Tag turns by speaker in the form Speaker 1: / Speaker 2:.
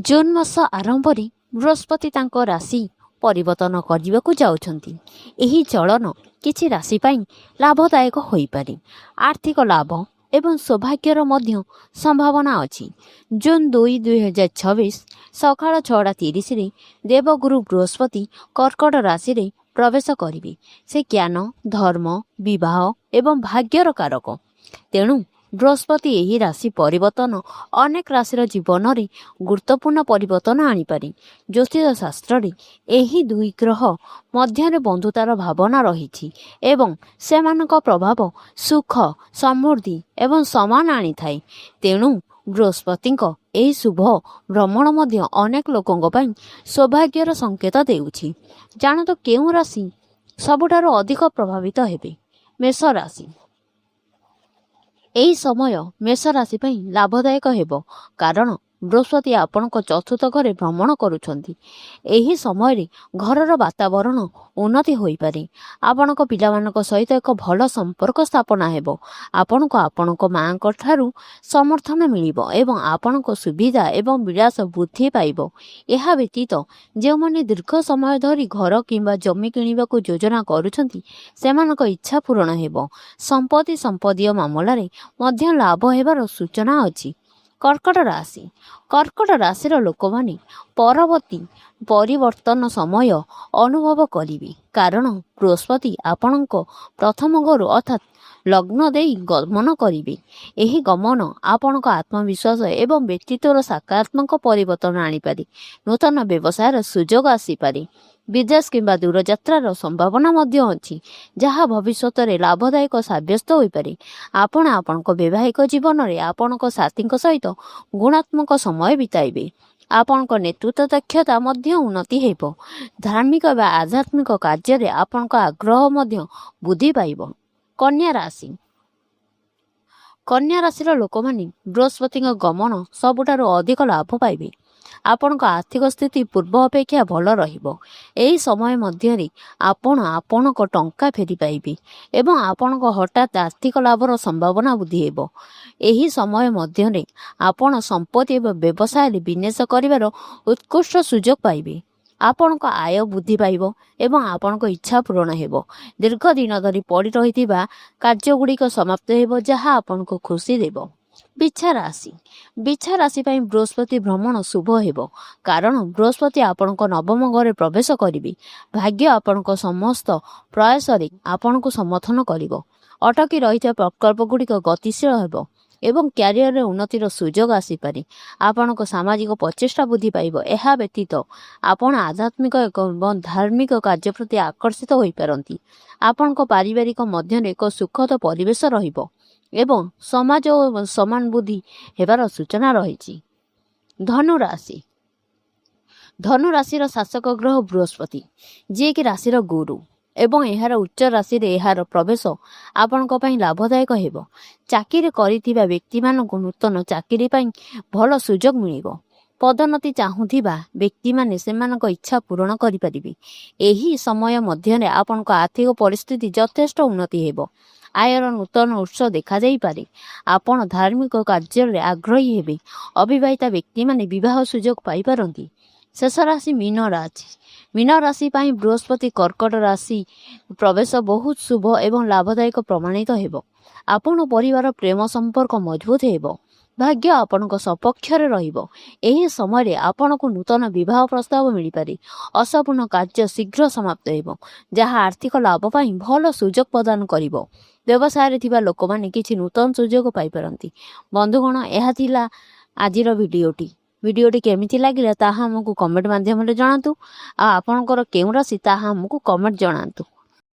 Speaker 1: June ମାସ ଆରମ୍ଭରେ ବୃହସ୍ପତି ତାଙ୍କ ରାଶି ପରିବର୍ତ୍ତନ କରିବାକୁ ଯାଉଛନ୍ତି। ଏହି ଚଳନ କିଛି ରାଶି ପାଇଁ ଲାଭଦାୟକ ହୋଇପାରେ। ଆର୍ଥିକ ଲାଭ ଏବଂ ସୌଭାଗ୍ୟର ମଧ୍ୟ ସମ୍ଭାବନା ଅଛି। ଜୁନ୍ 2, 2026 ସକାଳ 6:30ରେ ଦେବଗୁରୁ ବୃହସ୍ପତି କର୍କଟ ରାଶିରେ ପ୍ରବେଶ କରିବେ। ସେ ଜ୍ଞାନ, ଧର୍ମ, ବିବାହ ଏବଂ ଭାଗ୍ୟର କାରକ। ତେଣୁ ବୃହସ୍ପତି ଏହି ରାଶି ପରିବର୍ତ୍ତନ ଅନେକ ରାଶିର ଜୀବନରେ ଗୁରୁତ୍ୱପୂର୍ଣ୍ଣ ପରିବର୍ତ୍ତନ ଆଣିପାରେ। ଜ୍ୟୋତିଷ ଶାସ୍ତ୍ରରେ ଏହି ଦୁଇ ଗ୍ରହ ମଧ୍ୟରେ ବନ୍ଧୁତାର ଭାବନା ରହିଛି ଏବଂ ସେମାନଙ୍କ ପ୍ରଭାବ ସୁଖ, ସମୃଦ୍ଧି ଏବଂ ସମ୍ମାନ ଆଣିଥାଏ। ତେଣୁ ବୃହସ୍ପତିଙ୍କ ଏହି ଶୁଭ ଭ୍ରମଣ ମଧ୍ୟ ଅନେକ ଲୋକଙ୍କ ପାଇଁ ସୌଭାଗ୍ୟର ସଂକେତ ଦେଉଛି। ଜାଣନ୍ତୁ କେଉଁ ରାଶି ସବୁଠାରୁ ଅଧିକ ପ୍ରଭାବିତ ହେବେ? ମେଷ ରାଶି। ଏହି ସମୟ ମେଷ ରାଶି ପାଇଁ ଲାଭଦାୟକ ହେବ କାରଣ ବୃହସ୍ପତି ଆପଣଙ୍କ ଚତୁର୍ଥ ଘରେ ଭ୍ରମଣ କରୁଛନ୍ତି। ଏହି ସମୟରେ ଘରର ବାତାବରଣ ଉନ୍ନତି ହୋଇପାରେ। ଆପଣଙ୍କ ପିଲାମାନଙ୍କ ସହିତ ଏକ ଭଲ ସମ୍ପର୍କ ସ୍ଥାପନା ହେବ। ଆପଣଙ୍କୁ ଆପଣଙ୍କ ମାଆଙ୍କ ଠାରୁ ସମର୍ଥନ ମିଳିବ ଏବଂ ଆପଣଙ୍କ ସୁବିଧା ଏବଂ ବିଳାସ ବୃଦ୍ଧି ପାଇବ। ଏହା ବ୍ୟତୀତ ଯେଉଁମାନେ ଦୀର୍ଘ ସମୟ ଧରି ଘର କିମ୍ବା ଜମି କିଣିବାକୁ ଯୋଜନା କରୁଛନ୍ତି ସେମାନଙ୍କ ଇଚ୍ଛା ପୂରଣ ହେବ। ସମ୍ପତ୍ତିୟ ମାମଲାରେ ମଧ୍ୟ ଲାଭ ହେବାର ସୂଚନା ଅଛି। କର୍କଟ ରାଶି। କର୍କଟ ରାଶିର ଲୋକମାନେ ପରବର୍ତ୍ତୀ ପରିବର୍ତ୍ତନ ସମୟ ଅନୁଭବ କରିବେ କାରଣ ବୃହସ୍ପତି ଆପଣଙ୍କ ପ୍ରଥମ ଘରୁ ଅର୍ଥାତ୍ ଲଗ୍ନ ଦେଇ ଗମନ କରିବେ। ଏହି ଗମନ ଆପଣଙ୍କ ଆତ୍ମବିଶ୍ୱାସ ଏବଂ ବ୍ୟକ୍ତିତ୍ୱର ସକାରାତ୍ମକ ପରିବର୍ତ୍ତନ ଆଣିପାରେ। ନୂତନ ବ୍ୟବସାୟର ସୁଯୋଗ ଆସିପାରେ। ବିଦେଶ କିମ୍ବା ଦୂରଯାତ୍ରାର ସମ୍ଭାବନା ମଧ୍ୟ ଅଛି ଯାହା ଭବିଷ୍ୟତରେ ଲାଭଦାୟକ ସାବ୍ୟସ୍ତ ହୋଇପାରେ। ଆପଣ ଆପଣଙ୍କ ବୈବାହିକ ଜୀବନରେ ଆପଣଙ୍କ ସାଥୀଙ୍କ ସହିତ ଗୁଣାତ୍ମକ ସମୟ ବିତାଇବେ। ଆପଣଙ୍କ ନେତୃତ୍ୱ ଦକ୍ଷତା ମଧ୍ୟ ଉନ୍ନତି ହେବ। ଧାର୍ମିକ ବା ଆଧ୍ୟାତ୍ମିକ କାର୍ଯ୍ୟରେ ଆପଣଙ୍କ ଆଗ୍ରହ ମଧ୍ୟ ବୃଦ୍ଧି ପାଇବ। କନ୍ୟା ରାଶି। କନ୍ୟା ରାଶିର ଲୋକମାନେ ବୃହସ୍ପତିଙ୍କ ଗମନ ସବୁଠାରୁ ଅଧିକ ଲାଭ ପାଇବେ। ଆପଣଙ୍କ ଆର୍ଥିକ ସ୍ଥିତି ପୂର୍ବ ଅପେକ୍ଷା ଭଲ ରହିବ। ଏହି ସମୟ ମଧ୍ୟରେ ଆପଣ ଆପଣଙ୍କ ଟଙ୍କା ଫେରି ପାଇବେ ଏବଂ ଆପଣଙ୍କ ହଠାତ୍ ଆର୍ଥିକ ଲାଭର ସମ୍ଭାବନା ବୃଦ୍ଧି ହେବ। ଏହି ସମୟ ମଧ୍ୟରେ ଆପଣ ସମ୍ପତ୍ତି ଏବଂ ବ୍ୟବସାୟରେ ବିନିବେଶ କରିବାର ଉତ୍କୃଷ୍ଟ ସୁଯୋଗ ପାଇବେ। ଆପଣଙ୍କ ଆୟ ବୃଦ୍ଧି ପାଇବ ଏବଂ ଆପଣଙ୍କ ଇଚ୍ଛା ପୂରଣ ହେବ। ଦୀର୍ଘ ଦିନ ଧରି ପଡ଼ି ରହିଥିବା କାର୍ଯ୍ୟଗୁଡ଼ିକ ସମାପ୍ତ ହେବ ଯାହା ଆପଣଙ୍କୁ ଖୁସି ଦେବ। ବିଛା ରାଶି। ବିଛା ରାଶି ପାଇଁ ବୃହସ୍ପତି ଭ୍ରମଣ ଶୁଭ ହେବ କାରଣ ବୃହସ୍ପତି ଆପଣଙ୍କ ନବମ ଘରେ ପ୍ରବେଶ କରିବେ। ଭାଗ୍ୟ ଆପଣଙ୍କ ସମସ୍ତ ପ୍ରୟାସରେ ଆପଣଙ୍କୁ ସମର୍ଥନ କରିବ। ଅଟକି ରହିଥିବା ପ୍ରକଳ୍ପଗୁଡ଼ିକ ଗତିଶୀଳ ହେବ ଏବଂ କ୍ୟାରିୟରରେ ଉନ୍ନତିର ସୁଯୋଗ ଆସିପାରେ। ଆପଣଙ୍କ ସାମାଜିକ ପ୍ରଚେଷ୍ଟା ବୃଦ୍ଧି ପାଇବ। ଏହା ବ୍ୟତୀତ ଆପଣ ଆଧ୍ୟାତ୍ମିକ ଏବଂ ଧାର୍ମିକ କାର୍ଯ୍ୟ ପ୍ରତି ଆକର୍ଷିତ ହୋଇପାରନ୍ତି। ଆପଣଙ୍କ ପାରିବାରିକ ମଧ୍ୟରେ ଏକ ସୁଖଦ ପରିବେଶ ରହିବ ଏବଂ ସମାଜ ଓ ସମାନ ବୃଦ୍ଧି ହେବାର ସୂଚନା ରହିଛି। ଧନୁ ରାଶି। ଧନୁ ରାଶିର ଶାସକ ଗ୍ରହ ବୃହସ୍ପତି ଯିଏକି ରାଶିର ଗୁରୁ ଏବଂ ଏହାର ଉଚ୍ଚ ରାଶିରେ ଏହାର ପ୍ରବେଶ ଆପଣଙ୍କ ପାଇଁ ଲାଭଦାୟକ ହେବ। ଚାକିରି କରିଥିବା ବ୍ୟକ୍ତିମାନଙ୍କୁ ନୂତନ ଚାକିରି ପାଇଁ ଭଲ ସୁଯୋଗ ମିଳିବ। ପଦୋନ୍ନତି ଚାହୁଁଥିବା ବ୍ୟକ୍ତିମାନେ ସେମାନଙ୍କ ଇଚ୍ଛା ପୂରଣ କରିପାରିବେ। ଏହି ସମୟ ମଧ୍ୟରେ ଆପଣଙ୍କ ଆର୍ଥିକ ପରିସ୍ଥିତି ଯଥେଷ୍ଟ ଉନ୍ନତି ହେବ। ଆୟର ନୂତନ ଉତ୍ସ ଦେଖାଯାଇପାରେ। ଆପଣ ଧାର୍ମିକ କାର୍ଯ୍ୟରେ ଆଗ୍ରହୀ ହେବେ। ଅବିବାହିତା ବ୍ୟକ୍ତିମାନେ ବିବାହ ସୁଯୋଗ ପାଇପାରନ୍ତି। ଶେଷ ରାଶି ମୀନ ରାଶି। ମୀନ ରାଶି ପାଇଁ ବୃହସ୍ପତି କର୍କଟ ରାଶି ପ୍ରବେଶ ବହୁତ ଶୁଭ ଏବଂ ଲାଭଦାୟକ ପ୍ରମାଣିତ ହେବ। ଆପଣ ପରିବାର ପ୍ରେମ ସମ୍ପର୍କ ମଜବୁତ ହେବ। ଭାଗ୍ୟ ଆପଣଙ୍କ ସପକ୍ଷରେ ରହିବ। ଏହି ସମୟରେ ଆପଣଙ୍କୁ ନୂତନ ବିବାହ ପ୍ରସ୍ତାବ ମିଳିପାରେ। ଅସମ୍ପୂର୍ଣ୍ଣ କାର୍ଯ୍ୟ ଶୀଘ୍ର ସମାପ୍ତ ହେବ ଯାହା ଆର୍ଥିକ ଲାଭ ପାଇଁ ଭଲ ସୁଯୋଗ ପ୍ରଦାନ କରିବ। ବ୍ୟବସାୟରେ ଥିବା ଲୋକମାନେ କିଛି ନୂତନ ସୁଯୋଗ ପାଇପାରନ୍ତି। ବନ୍ଧୁଗଣ, ଏହା ଥିଲା ଆଜିର ଭିଡ଼ିଓଟି କେମିତି ଲାଗିଲା ତାହା ଆମକୁ କମେଣ୍ଟ ମାଧ୍ୟମରେ ଜଣାନ୍ତୁ। ଆଉ ଆପଣଙ୍କର କେଉଁ ରାଶି ତାହା ଆମକୁ କମେଣ୍ଟ ଜଣାନ୍ତୁ।